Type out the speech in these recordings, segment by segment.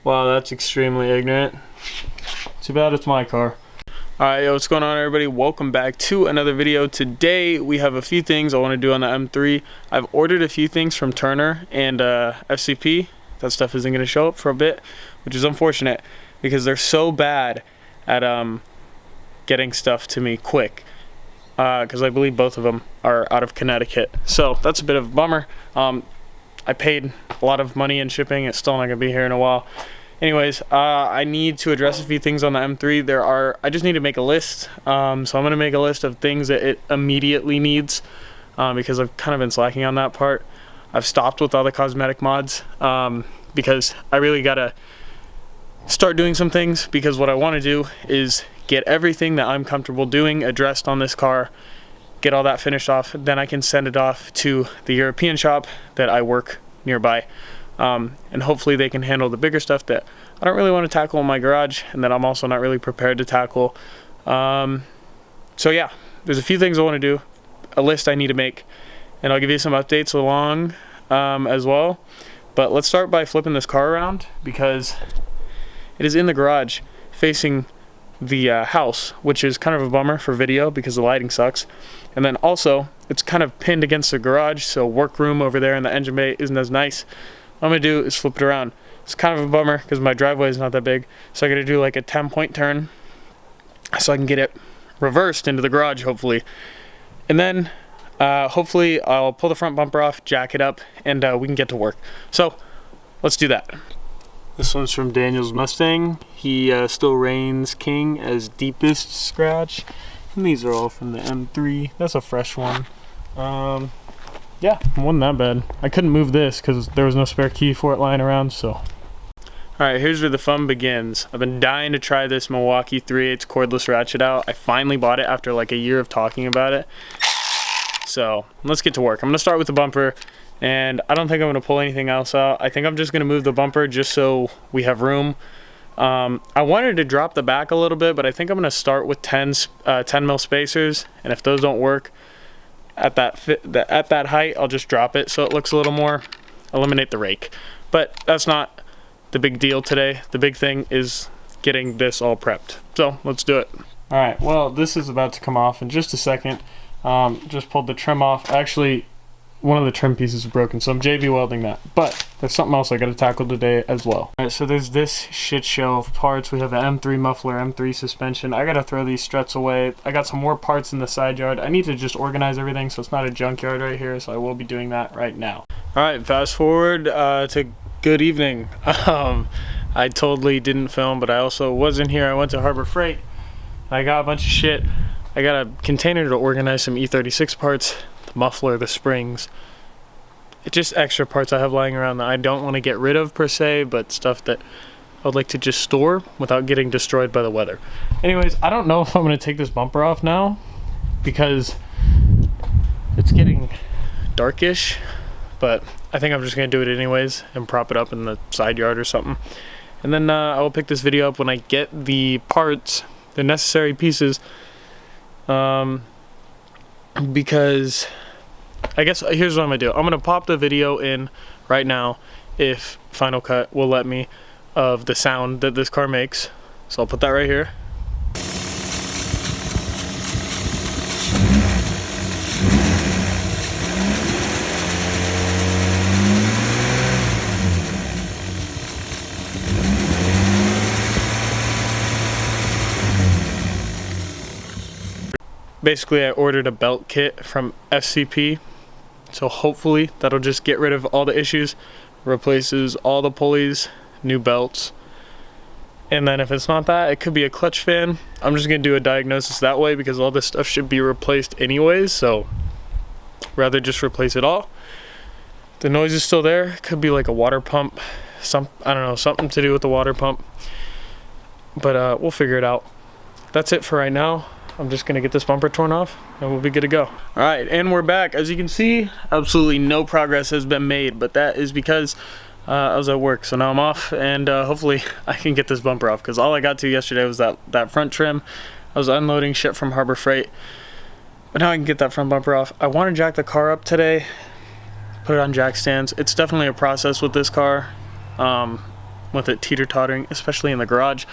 Wow, that's extremely ignorant. Too bad it's my car. Alright, yo, what's going on, everybody? Welcome back to another video. Today we have a few things I want to do on the M3. I've ordered a few things from Turner and FCP. That stuff isn't going to show up for a bit, which is unfortunate because they're so bad at getting stuff to me quick. Because I believe both of them are out of Connecticut. So that's a bit of a bummer. I paid a lot of money in shipping. It's still not going to be here in a while. Anyways, I need to address a few things on the M3. I just need to make a list. So I'm going to make a list of things that it immediately needs because I've kind of been slacking on that part. I've stopped with all the cosmetic mods because I really got to start doing some things, because what I want to do is get everything that I'm comfortable doing addressed on this car, get all that finished off, then I can send it off to the European shop that I work nearby. And hopefully they can handle the bigger stuff that I don't really want to tackle in my garage and that I'm also not really prepared to tackle. So yeah, there's a few things I want to do, a list I need to make, and I'll give you some updates along as well. But let's start by flipping this car around because it is in the garage facing the house, which is kind of a bummer for video because the lighting sucks. And then also it's kind of pinned against the garage, so workroom over there in the engine bay isn't as nice. What I'm gonna do is flip it around. It's kind of a bummer because my driveway is not that big, so I gotta do like a 10-point turn so I can get it reversed into the garage hopefully. And then hopefully I'll pull the front bumper off, jack it up, and we can get to work. So let's do that. This one's from Daniel's Mustang. He still reigns king as deepest scratch. And these are all from the M3. That's a fresh one. Yeah, it wasn't that bad. I couldn't move this because there was no spare key for it lying around, so. Alright, here's where the fun begins. I've been dying to try this Milwaukee 3/8 cordless ratchet out. I finally bought it after like a year of talking about it. So, let's get to work. I'm going to start with the bumper, and I don't think I'm going to pull anything else out. I think I'm just going to move the bumper just so we have room. I wanted to drop the back a little bit, but I think I'm going to start with 10 mil spacers, and if those don't work at that height, I'll just drop it so it looks a little more, eliminate the rake. But that's not the big deal today. The big thing is getting this all prepped. So let's do it. All right, well, this is about to come off in just a second. Just pulled the trim off. Actually, one of the trim pieces is broken, so I'm JB welding that. But there's something else I got to tackle today as well. Alright, so there's this shit show of parts. We have an M3 muffler, M3 suspension. I got to throw these struts away. I got some more parts in the side yard. I need to just organize everything so it's not a junkyard right here, so I will be doing that right now. Alright, fast forward to good evening. I totally didn't film, but I also wasn't here. I went to Harbor Freight. I got a bunch of shit. I got a container to organize some E36 parts, the muffler, the springs. It's just extra parts I have lying around that I don't want to get rid of per se, but stuff that I would like to just store without getting destroyed by the weather. Anyways, I don't know if I'm going to take this bumper off now because it's getting darkish, but I think I'm just going to do it anyways and prop it up in the side yard or something. And then I will pick this video up when I get the parts, the necessary pieces, because I guess here's what I'm gonna do. I'm gonna pop the video in right now if Final Cut will let me, of the sound that this car makes. So I'll put that right here. Basically, I ordered a belt kit from FCP, so hopefully that'll just get rid of all the issues, replaces all the pulleys, new belts, and then if it's not that, it could be a clutch fan. I'm just going to do a diagnosis that way because all this stuff should be replaced anyways, so rather just replace it all. The noise is still there. It could be like a water pump, I don't know, something to do with the water pump, but we'll figure it out. That's it for right now. I'm just gonna get this bumper torn off and we'll be good to go. All right, and we're back. As you can see, absolutely no progress has been made, but that is because I was at work, so now I'm off, and hopefully I can get this bumper off, because all I got to yesterday was that front trim. I was unloading shit from Harbor Freight, but now I can get that front bumper off. I want to jack the car up today, put it on jack stands. It's definitely a process with this car. One with it teeter-tottering, especially in the garage.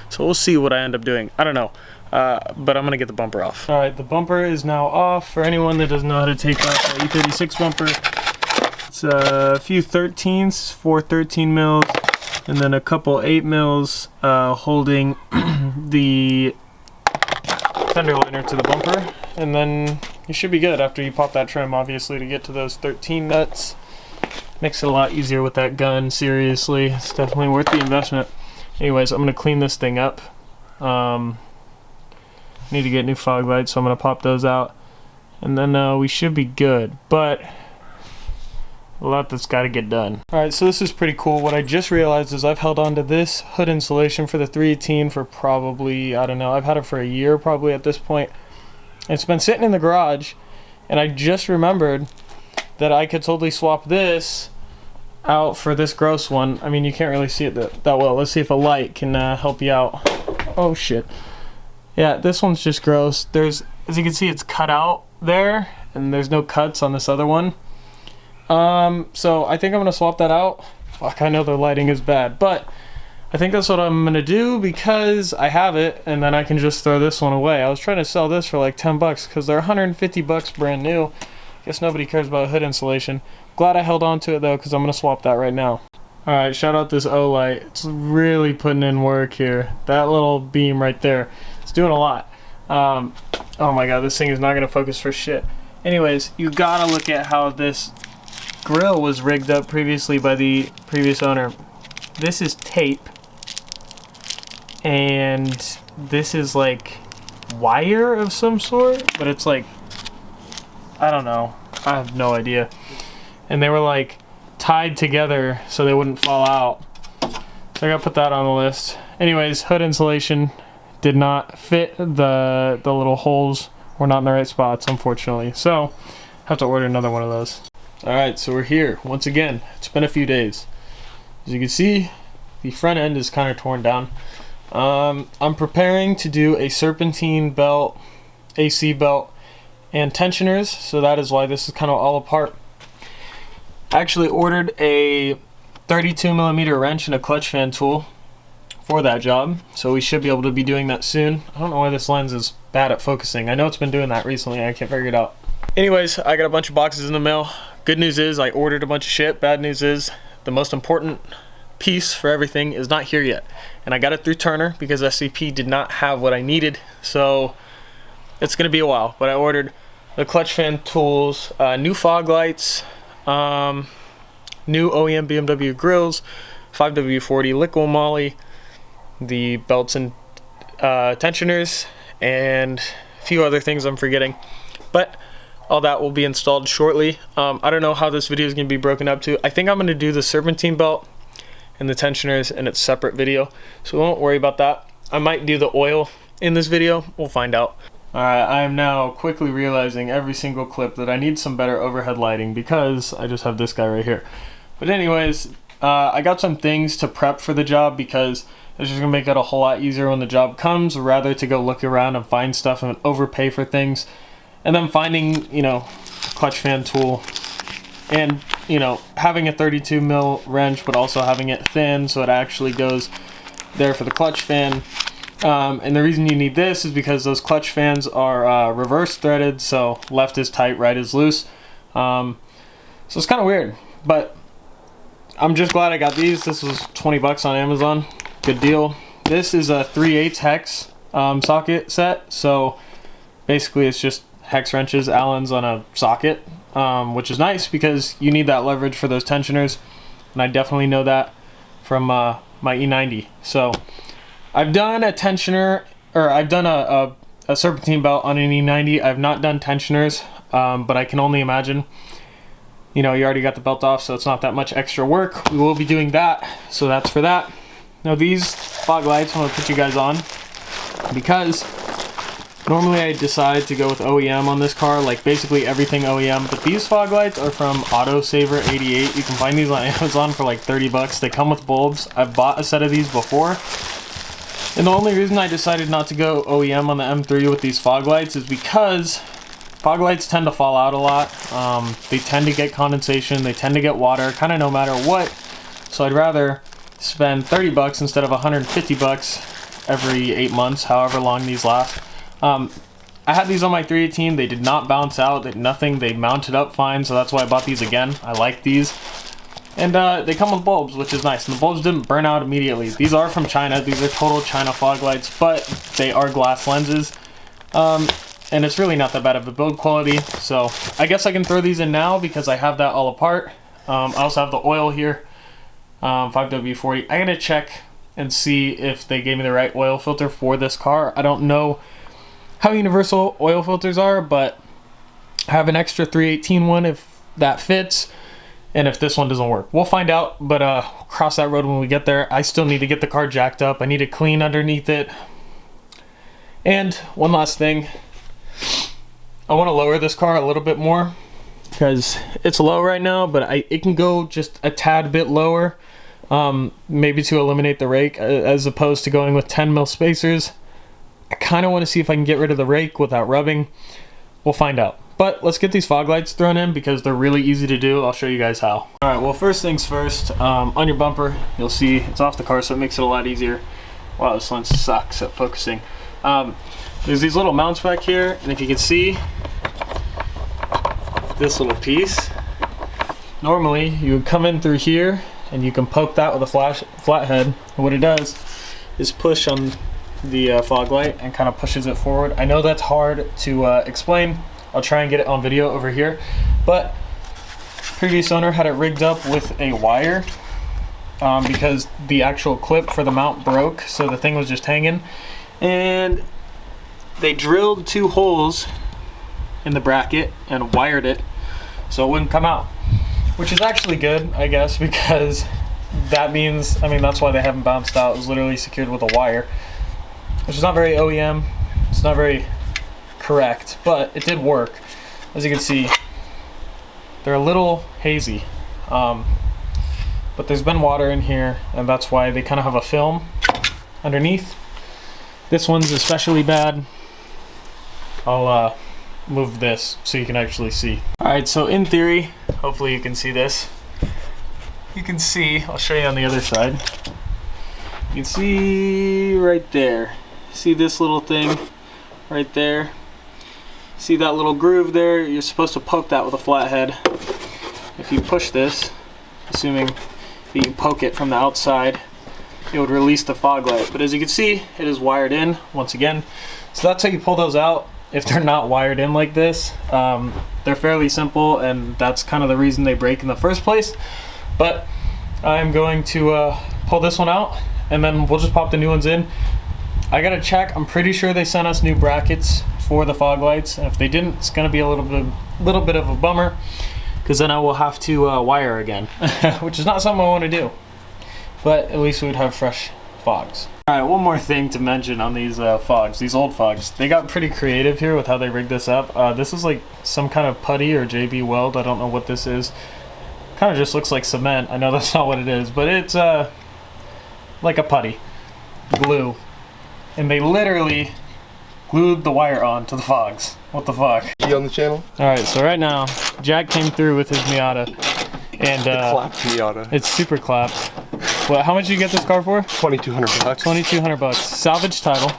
So we'll see what I end up doing. I don't know, but I'm gonna get the bumper off. All right, the bumper is now off. For anyone that doesn't know how to take off an E36 bumper, it's a few 13s, 4 13 mils, and then a couple 8 mils holding the fender liner to the bumper, and then you should be good after you pop that trim, obviously, to get to those 13 nuts. Makes it a lot easier with that gun, seriously. It's definitely worth the investment. Anyways, I'm going to clean this thing up. Need to get new fog lights, so I'm going to pop those out. And then we should be good, but a lot that's got to get done. Alright, so this is pretty cool. What I just realized is I've held on to this hood insulation for the 318 for probably, I don't know, I've had it for a year probably at this point. It's been sitting in the garage, and I just remembered that I could totally swap this out for this gross one. I mean, you can't really see it that well. Let's see if a light can help you out. Oh shit. Yeah, this one's just gross. There's, as you can see, it's cut out there, and there's no cuts on this other one. So I think I'm gonna swap that out. Fuck, I know the lighting is bad, but I think that's what I'm gonna do because I have it, and then I can just throw this one away. I was trying to sell this for like 10 bucks because they're 150 bucks brand new. Guess nobody cares about hood insulation. Glad I held on to it though, because I'm gonna swap that right now. Alright, shout out this O light. It's really putting in work here. That little beam right there, it's doing a lot. Oh my god, this thing is not gonna focus for shit. Anyways, you gotta look at how this grill was rigged up previously by the previous owner. This is tape, and this is like wire of some sort, but it's like, I don't know, I have no idea. And they were like tied together so they wouldn't fall out. So I gotta put that on the list. Anyways, hood insulation did not fit. The little holes were not in the right spots, unfortunately. So I have to order another one of those. Alright, so we're here once again. It's been a few days. As you can see, the front end is kind of torn down. I'm preparing to do a serpentine belt, AC belt, and tensioners, so that is why this is kind of all apart. I actually ordered a 32mm wrench and a clutch fan tool for that job, so we should be able to be doing that soon. I don't know why this lens is bad at focusing. I know it's been doing that recently, I can't figure it out. Anyways, I got a bunch of boxes in the mail. Good news is I ordered a bunch of shit. Bad news is the most important piece for everything is not here yet. And I got it through Turner because SCP did not have what I needed, so it's gonna be a while. But I ordered the clutch fan tools, new fog lights, new OEM BMW grills, 5W40 liquid moly, the belts and tensioners, and a few other things I'm forgetting. But all that will be installed shortly. I don't know how this video is going to be broken up to. I think I'm going to do the serpentine belt and the tensioners in its separate video, so we won't worry about that. I might do the oil in this video. We'll find out. Alright, I am now quickly realizing every single clip that I need some better overhead lighting because I just have this guy right here. But anyways, I got some things to prep for the job because it's just going to make it a whole lot easier when the job comes, rather to go look around and find stuff and overpay for things. And then finding, you know, clutch fan tool and, you know, having a 32mm wrench, but also having it thin so it actually goes there for the clutch fan. And the reason you need this is because those clutch fans are reverse threaded, so left is tight, right is loose. So it's kind of weird, but I'm just glad I got these. This was 20 bucks on Amazon. Good deal. This is a 3/8 hex socket set, so basically it's just hex wrenches, Allens on a socket, which is nice because you need that leverage for those tensioners, and I definitely know that from my E90. So I've done a tensioner, or I've done a serpentine belt on an E90. I've not done tensioners, but I can only imagine. You know, you already got the belt off, so it's not that much extra work. We will be doing that, so that's for that. Now these fog lights I want to put you guys on because normally I decide to go with OEM on this car, like basically everything OEM, but these fog lights are from Autosaver 88. You can find these on Amazon for like 30 bucks. They come with bulbs. I've bought a set of these before. And the only reason I decided not to go OEM on the M3 with these fog lights is because fog lights tend to fall out a lot. They tend to get condensation, they tend to get water, kind of no matter what. So I'd rather spend 30 bucks instead of 150 bucks every 8 months, however long these last. I had these on my 318. They did not bounce out, nothing. They mounted up fine, so that's why I bought these again. I like these. And they come with bulbs, which is nice. And the bulbs didn't burn out immediately. These are from China. These are total China fog lights, but they are glass lenses. And it's really not that bad of a build quality. So I guess I can throw these in now because I have that all apart. I also have the oil here, 5W40. I gotta check and see if they gave me the right oil filter for this car. I don't know how universal oil filters are, but I have an extra 318 one if that fits, and if this one doesn't work. We'll find out, but cross that road when we get there. I still need to get the car jacked up. I need to clean underneath it. And one last thing, I want to lower this car a little bit more because it's low right now, but it can go just a tad bit lower, maybe to eliminate the rake as opposed to going with 10 mil spacers. I kind of want to see if I can get rid of the rake without rubbing. We'll find out. But let's get these fog lights thrown in because they're really easy to do. I'll show you guys how. All right, well, first things first, on your bumper, you'll see it's off the car, so it makes it a lot easier. Wow, this lens sucks at focusing. There's these little mounts back here, and if you can see this little piece, normally you would come in through here and you can poke that with a flathead. And what it does is push on the fog light and kind of pushes it forward. I know that's hard to explain. I'll try and get it on video over here, but previous owner had it rigged up with a wire because the actual clip for the mount broke, so the thing was just hanging, and they drilled 2 holes in the bracket and wired it so it wouldn't come out, which is actually good, I guess, because that means, I mean, that's why they haven't bounced out. It was literally secured with a wire, which is not very OEM. It's not very correct, but it did work. As you can see, they're a little hazy, but there's been water in here, and that's why they kind of have a film underneath. This one's especially bad. I'll move this so you can actually see. All right, so in theory, hopefully you can see this. You can see, I'll show you on the other side. You can see right there. See this little thing right there? See that little groove there? You're supposed to poke that with a flathead. If you push this, assuming that you poke it from the outside, it would release the fog light. But as you can see, it is wired in once again. So that's how you pull those out if they're not wired in like this. They're fairly simple, and that's kind of the reason they break in the first place. But I'm going to pull this one out, and then we'll just pop the new ones in. I gotta check. I'm pretty sure they sent us new brackets for the fog lights, and if they didn't, it's gonna be a little bit of a bummer, because then I will have to wire again, which is not something I want to do. But at least we would have fresh fogs. All right, one more thing to mention on these fogs, these old fogs. They got pretty creative here with how they rigged this up. This is like some kind of putty or JB Weld. I don't know what this is. Kind of just looks like cement. I know that's not what it is, but it's like a putty glue. And they literally glued the wire on to the fogs. What the fuck? You on the channel? Alright, so right now, Jack came through with his Miata. And clapped Miata. It's super clapped. Well, how much did you get this car for? 2,200 bucks. 2,200 bucks. Salvage title.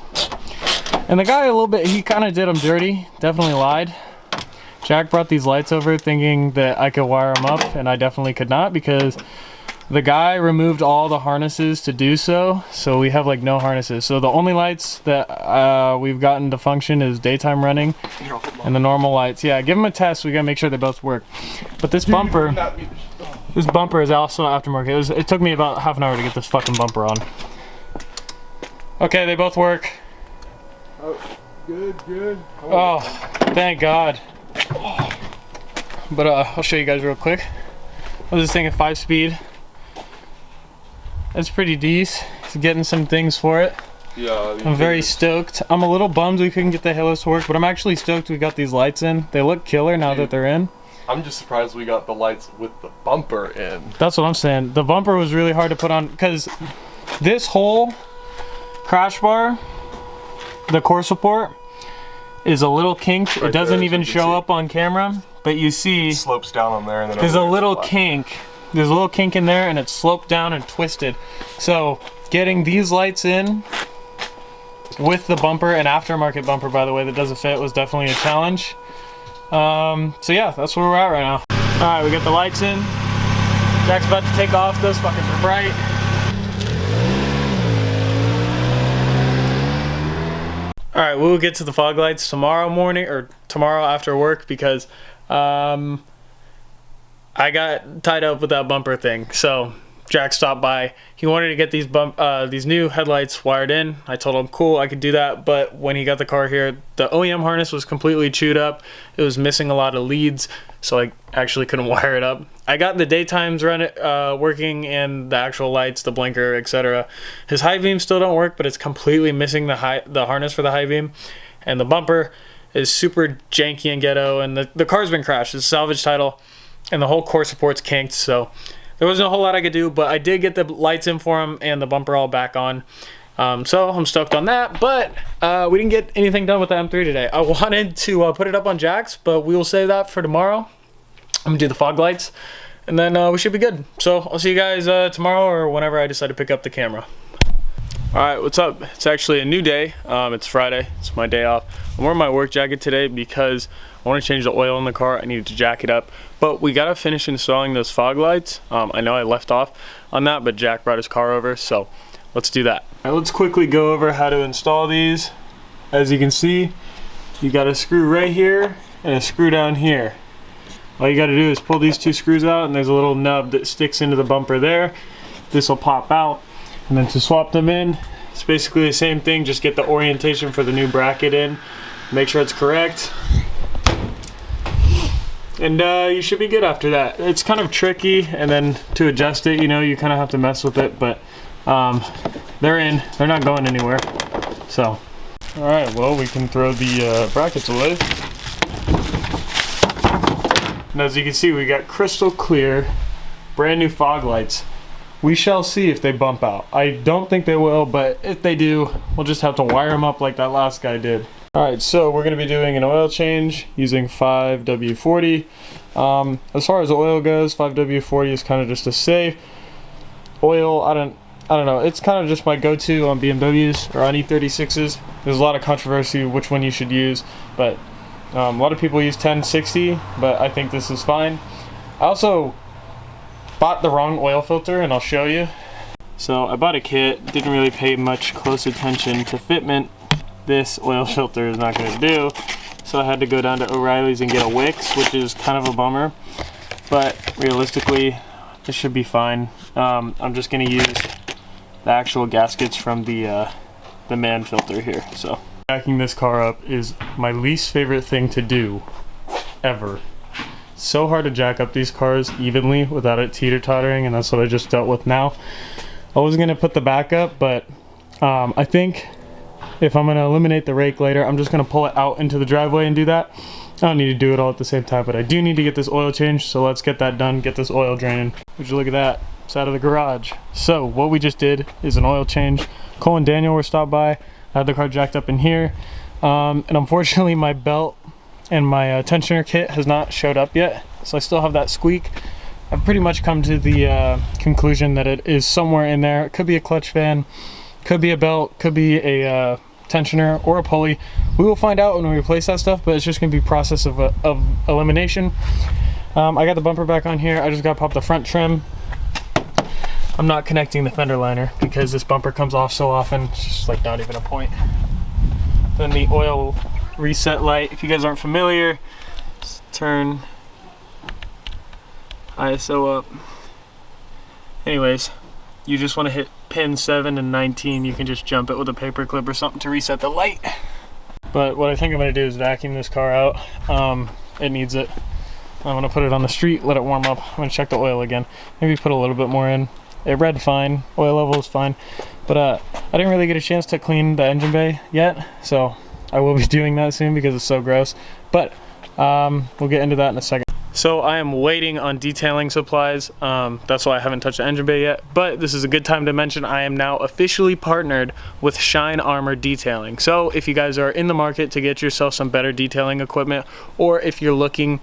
And the guy a little bit, he kind of did him dirty. Definitely lied. Jack brought these lights over thinking that I could wire them up, and I definitely could not, because the guy removed all the harnesses to do so, so we have like no harnesses. So the only lights that we've gotten to function is daytime running and the normal lights. Yeah, give them a test. We gotta make sure they both work. But this bumper is also aftermarket. It took me about half an hour to get this fucking bumper on. Okay, they both work. Oh, good. Oh, thank God. But I'll show you guys real quick. I was just thinking 5-speed. That's pretty decent. It's getting some things for it. Yeah. I'm very stoked. I'm a little bummed we couldn't get the halos to work, but I'm actually stoked we got these lights in. They look killer now that they're in. I'm just surprised we got the lights with the bumper in. That's what I'm saying. The bumper was really hard to put on, because this whole crash bar, the core support, is a little kinked. It doesn't even show up on camera, but you see it slopes down on there, and then there's a little kink there's a little kink in there and it's sloped down and twisted. So getting these lights in with the bumper, an aftermarket bumper by the way that doesn't fit, was definitely a challenge. So yeah, that's where we're at right now. Alright, we got the lights in. Jack's about to take off. Those fuckers are bright. Alright, we'll get to the fog lights tomorrow morning or tomorrow after work because I got tied up with that bumper thing. So Jack stopped by. He wanted to get these new headlights wired in. I told him cool, I could do that, but when he got the car here, the OEM harness was completely chewed up. It was missing a lot of leads, so I actually couldn't wire it up. I got the daytimes working and the actual lights, the blinker, etc. His high beam still don't work, but it's completely missing the harness for the high beam, and the bumper is super janky and ghetto, and the car's been crashed. It's a salvage title, and the whole core support's kinked, so there wasn't a whole lot I could do, but I did get the lights in for him and the bumper all back on. So I'm stoked on that, but we didn't get anything done with the M3 today. I wanted to put it up on Jack's, but we will save that for tomorrow. I'm gonna do the fog lights, and then we should be good. So I'll see you guys tomorrow or whenever I decide to pick up the camera. Alright, what's up? It's actually a new day. It's Friday. It's my day off. I'm wearing my work jacket today because I want to change the oil in the car. I needed to jack it up. But we gotta finish installing those fog lights. I know I left off on that, but Jack brought his car over, so let's do that. Alright, let's quickly go over how to install these. As you can see, you got a screw right here and a screw down here. All you gotta do is pull these two screws out, and there's a little nub that sticks into the bumper there. This will pop out. And then to swap them in, it's basically the same thing, just get the orientation for the new bracket in, make sure it's correct, and you should be good after that. It's kind of tricky, and then to adjust it, you know, you kind of have to mess with it, but they're in, they're not going anywhere. So, alright, well, we can throw the brackets away. And as you can see, we got crystal clear, brand new fog lights. We shall see if they bump out. I don't think they will, but if they do, we'll just have to wire them up like that last guy did. Alright, so we're going to be doing an oil change using 5W40. As far as oil goes, 5W40 is kind of just a safe. Oil, I don't know, it's kind of just my go-to on BMWs or on E36s. There's a lot of controversy which one you should use, but a lot of people use 1060, but I think this is fine. I also bought the wrong oil filter, and I'll show you. So I bought a kit, didn't really pay much close attention to fitment. This oil filter is not going to do, so I had to go down to O'Reilly's and get a Wix, which is kind of a bummer, but realistically this should be fine. I'm just going to use the actual gaskets from the man filter here. So backing this car up is my least favorite thing to do ever. So hard to jack up these cars evenly without it teeter-tottering, and that's what I just dealt with now. I was going to put the back up, but I think if I'm going to eliminate the rake later, I'm just going to pull it out into the driveway and do that. I don't need to do it all at the same time, but I do need to get this oil changed, so let's get that done, get this oil draining. Would you look at that? It's out of the garage. So what we just did is an oil change. Cole and Daniel were stopped by. I had the car jacked up in here, and unfortunately my belt and my tensioner kit has not showed up yet, so I still have that squeak. I've pretty much come to the conclusion that it is somewhere in there. It could be a clutch fan, could be a belt, could be a tensioner or a pulley. We will find out when we replace that stuff, but it's just going to be process of elimination. I got the bumper back on here. I just got to pop the front trim. I'm not connecting the fender liner because this bumper comes off so often. It's just like not even a point. Then the oil reset light, if you guys aren't familiar, just turn ISO up. Anyways, you just want to hit pin 7 and 19. You can just jump it with a paper clip or something to reset the light. But what I think I'm going to do is vacuum this car out. It needs it. I'm going to put it on the street, let it warm up. I'm going to check the oil again. Maybe put a little bit more in. It read fine, oil level is fine, but I didn't really get a chance to clean the engine bay yet, so I will be doing that soon because it's so gross. But we'll get into that in a second. So I am waiting on detailing supplies. That's why I haven't touched the engine bay yet, but this is a good time to mention I am now officially partnered with Shine Armor Detailing. So if you guys are in the market to get yourself some better detailing equipment, or if you're looking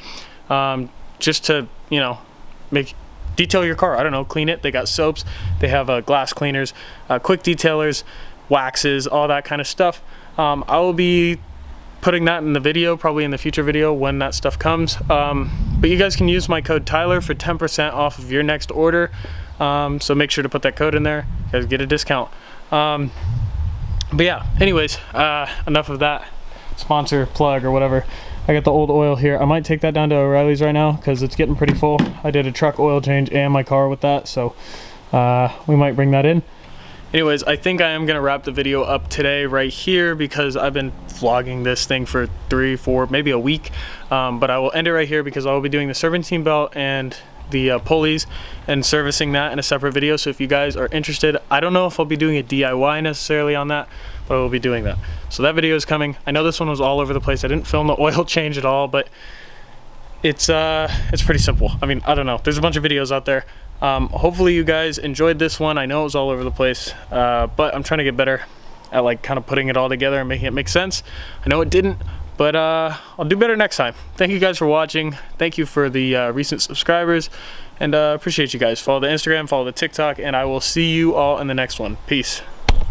just to, you know, make detail your car. I don't know, clean it. They got soaps, they have glass cleaners, quick detailers, waxes, all that kind of stuff. I will be putting that in the video, probably in the future video when that stuff comes. But you guys can use my code Tyler for 10% off of your next order. So make sure to put that code in there. You guys get a discount. But yeah, anyways, enough of that sponsor plug or whatever. I got the old oil here. I might take that down to O'Reilly's right now because it's getting pretty full. I did a truck oil change and my car with that, so we might bring that in. Anyways, I think I am gonna wrap the video up today right here because I've been vlogging this thing for 3, 4, maybe a week. But I will end it right here because I will be doing the serpentine belt and the pulleys and servicing that in a separate video. So if you guys are interested, I don't know if I'll be doing a DIY necessarily on that, but I will be doing that. So that video is coming. I know this one was all over the place. I didn't film the oil change at all, but it's pretty simple. I mean, I don't know. There's a bunch of videos out there. Hopefully you guys enjoyed this one. I know it was all over the place, but I'm trying to get better at like kind of putting it all together and making it make sense. I know it didn't, but I'll do better next time. Thank you guys for watching. Thank you for the recent subscribers, and appreciate you guys. Follow the Instagram, follow the TikTok, and I will see you all in the next one. Peace.